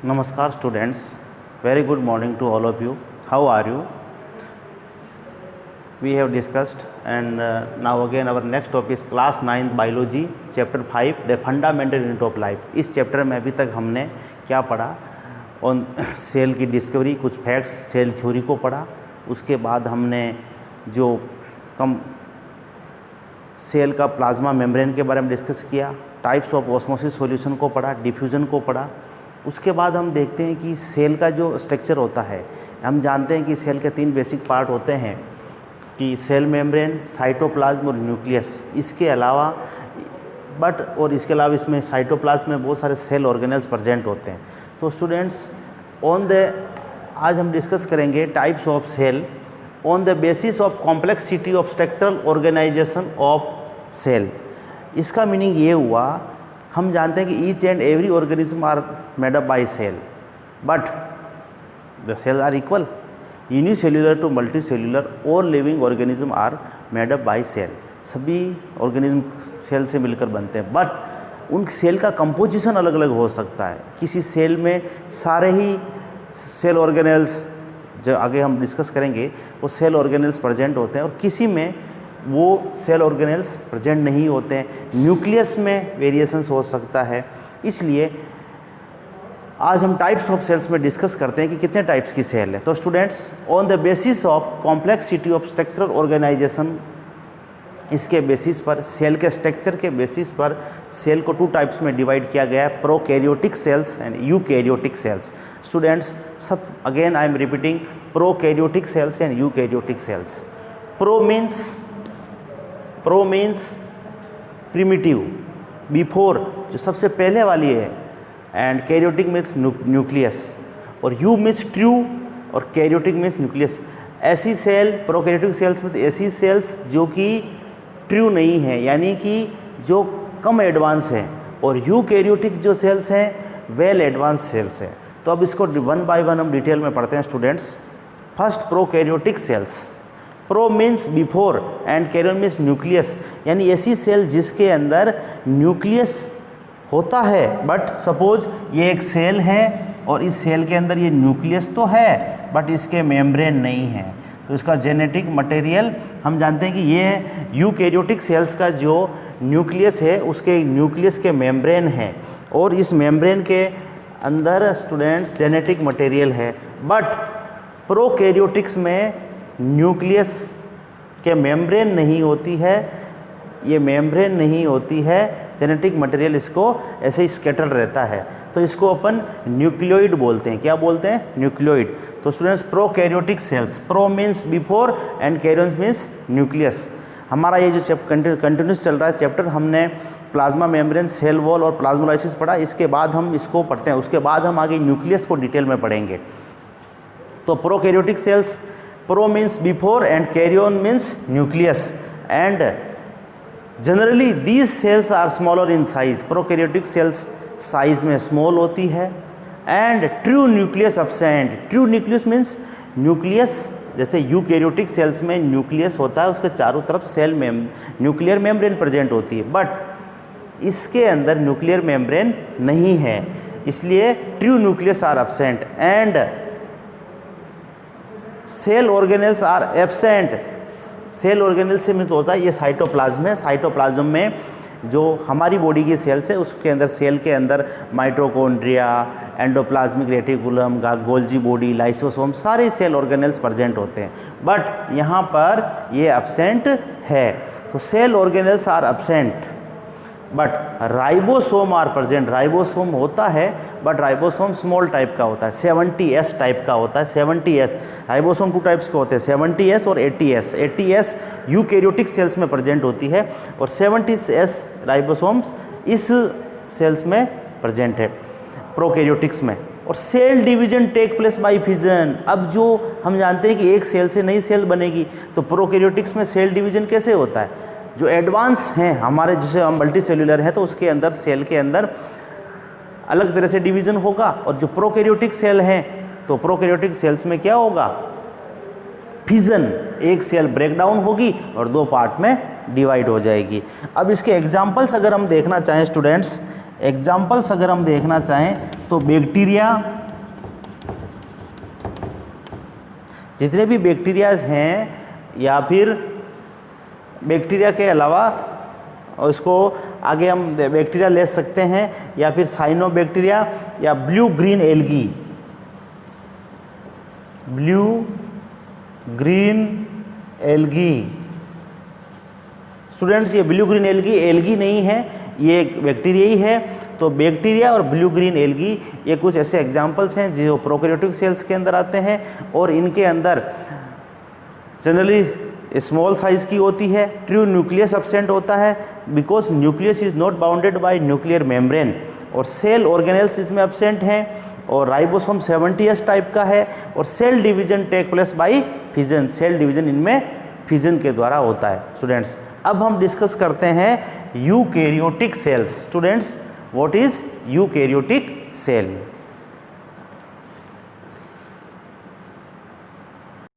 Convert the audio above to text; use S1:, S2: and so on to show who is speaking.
S1: Namaskar students, very good morning to all of you. How are you? We have discussed and now again our next topic is class 9th biology chapter 5 the fundamental unit of life. इस chapter में अभी तक हमने क्या पढ़ा? On sale की discovery, कुछ facts cell theory को पढ़ा। उसके बाद हमने जो सेल का प्लाज्मा मेम्ब्रेन के बारे में डिस्कस किया, टाइप्स ऑफ ऑस्मोसिस सॉल्यूशन को पढ़ा, डिफ्यूज़न को पढ़ा। उसके बाद हम देखते हैं कि सेल का जो स्ट्रक्चर होता है, हम जानते हैं कि सेल के 3 बेसिक पार्ट होते हैं कि सेल मेम्ब्रेन, साइटोप्लाज्म और न्यूक्लियस। इसके अलावा इसके अलावा इसमें साइटोप्लाज्म में बहुत सारे सेल ऑर्गेनेल्स प्रेजेंट होते हैं। तो स्टूडेंट्स आज हम डिस्कस करेंगे types of cell on the basis of complexity of structural organisation of cell. इसका मीनिंग ये हुआ, हम जानते हैं कि each and every organism are made up by cell, but the cell are equal. Unicellular to multicellular all living organism are made up by cell. सभी organism cell से मिलकर बनते हैं, बट उन सेल का कंपोजिशन अलग अलग हो सकता है। किसी सेल में सारे ही सेल ऑर्गेनेल्स, जो आगे हम डिस्कस करेंगे, वो सेल ऑर्गेनेल्स प्रेजेंट होते हैं और किसी में वो सेल ऑर्गेनेल्स प्रेजेंट नहीं होते हैं। न्यूक्लियस में वेरिएशंस हो सकता है। इसलिए आज हम टाइप्स ऑफ सेल्स में डिस्कस करते हैं कि कितने टाइप्स की सेल है। तो students, on the basis of complexity of structural organisation, इसके बेसिस पर, सेल के स्ट्रक्चर के बेसिस पर सेल को 2 टाइप्स में डिवाइड किया गया है, prokaryotic cells and eukaryotic cells. Students, सब again I am repeating, prokaryotic cells and eukaryotic cells. Pro means primitive, before जो सबसे पहले वाली है, एंड कैरियोटिक मीन्स न्यूक्लियस, और यू मीन्स ट्रू और कैरियोटिक मीन्स न्यूक्लियस। ऐसी सेल, प्रोकैरियोटिक सेल्स में ऐसी सेल्स जो कि ट्रू नहीं है, यानी कि जो कम एडवांस है, और यूकैरियोटिक जो सेल्स हैं वेल एडवांस सेल्स हैं। तो अब इसको 1 बाय 1 हम डिटेल में पढ़ते हैं students. First, prokaryotic cells. Pro means before and karyon means nucleus, यानी ऐसी सेल जिसके अंदर न्यूक्लियस होता है, बट सपोज ये एक सेल है और इस सेल के अंदर ये न्यूक्लियस तो है बट इसके मेम्ब्रेन नहीं है, तो इसका जेनेटिक मटेरियल हम जानते हैं कि ये यूकैरियोटिक सेल्स का जो न्यूक्लियस है उसके न्यूक्लियस के मेम्ब्रेन है, और इस मेम्ब्रेन के अंदर स्टूडेंट्स जेनेटिक मटेरियल है। बट प्रोकैरियोटिक्स में न्यूक्लियस के मेम्ब्रेन नहीं होती है, ये मेम्ब्रेन नहीं होती है, जेनेटिक मटेरियल इसको ऐसे ही स्कैटर रहता है, तो इसको अपन न्यूक्लियोइड बोलते हैं। क्या बोलते हैं? न्यूक्लियोइड। तो students, prokaryotic cells, pro means before and karyon means nucleus. हमारा ये जो कंटिन्यूस चल रहा है चैप्टर, हमने प्लाज्मा मेम्ब्रेन, सेल वॉल और प्लाज्मोलाइसिस पढ़ा। इसके बाद हम इसको पढ़ते हैं, उसके बाद हम आगे न्यूक्लियस को डिटेल में पढ़ेंगे। तो prokaryotic cells, pro means before and karyon means nucleus, and generally these cells are smaller in size. Prokaryotic cells size में स्मॉल होती है, and true nucleus absent. True nucleus means nucleus, जैसे eukaryotic cells में nucleus होता है, उसके चारों तरफ न्यूक्लियर मेम्ब्रेन प्रेजेंट होती है, बट इसके अंदर न्यूक्लियर मेम्ब्रेन नहीं है, इसलिए true nucleus are absent, and cell organelles are absent. Cell organelle से मिलता होता है ये साइटोप्लाज्म है। साइटोप्लाज्म में जो हमारी बॉडी की सेल्स है उसके अंदर, सेल के अंदर mitochondria, endoplasmic reticulum, Golgi body, lysosome, सारे सेल ऑर्गेनेल्स प्रेजेंट होते हैं, बट यहाँ पर ये एब्सेंट है। तो cell organelles are absent but ribosome are present. Ribosome होता है बट राइबोसोम स्मॉल टाइप का होता है, 70S टाइप का होता है। 70S राइबोसोम 2 टाइप्स के होते हैं, 70S और 80S। 80S यूकैरियोटिक सेल्स में प्रेजेंट होती है और 70S राइबोसोम्स इस सेल्स में प्रेजेंट है, प्रोकैरियोटिक्स में। और cell division take place by fission. अब जो हम जानते हैं कि एक सेल से नई सेल बनेगी, तो प्रोकैरियोटिक्स में सेल डिवीजन कैसे होता है? जो एडवांस हैं हमारे, जैसे हम मल्टी सेल्यूलर हैं, तो उसके अंदर, सेल के अंदर अलग तरह से डिवीज़न होगा, और जो प्रोकैरियोटिक सेल हैं तो प्रोकैरियोटिक सेल्स में क्या होगा? फिजन, एक सेल ब्रेक डाउन होगी और 2 पार्ट में डिवाइड हो जाएगी। अब इसके एग्जाम्पल्स अगर हम देखना चाहें स्टूडेंट्स, एग्जाम्पल्स अगर हम देखना चाहें तो बैक्टीरिया, जितने भी बैक्टीरियाज हैं या फिर बैक्टीरिया के अलावा, और इसको आगे हम बैक्टीरिया ले सकते हैं या फिर साइनोबैक्टीरिया या blue green algae, blue green algae. Students ये ब्लू ग्रीन एल्गी एल्गी नहीं है, ये एक बैक्टीरिया ही है। तो बैक्टीरिया और ब्लू ग्रीन एल्गी ये कुछ ऐसे एग्जांपल्स हैं जो प्रोकैरियोटिक सेल्स के अंदर आते हैं और इनके अंदर जनरली स्मॉल साइज की होती है। ट्रू न्यूक्लियस एब्सेंट होता है because nucleus is not bounded by nuclear membrane, और सेल ऑर्गेनेल्स इसमें एब्सेंट हैं, और राइबोसोम 70s टाइप का है, और cell division take place by fission, cell division इनमें फिजन के द्वारा होता है। स्टूडेंट्स अब हम डिस्कस करते हैं eukaryotic cells. Students what is eukaryotic cell?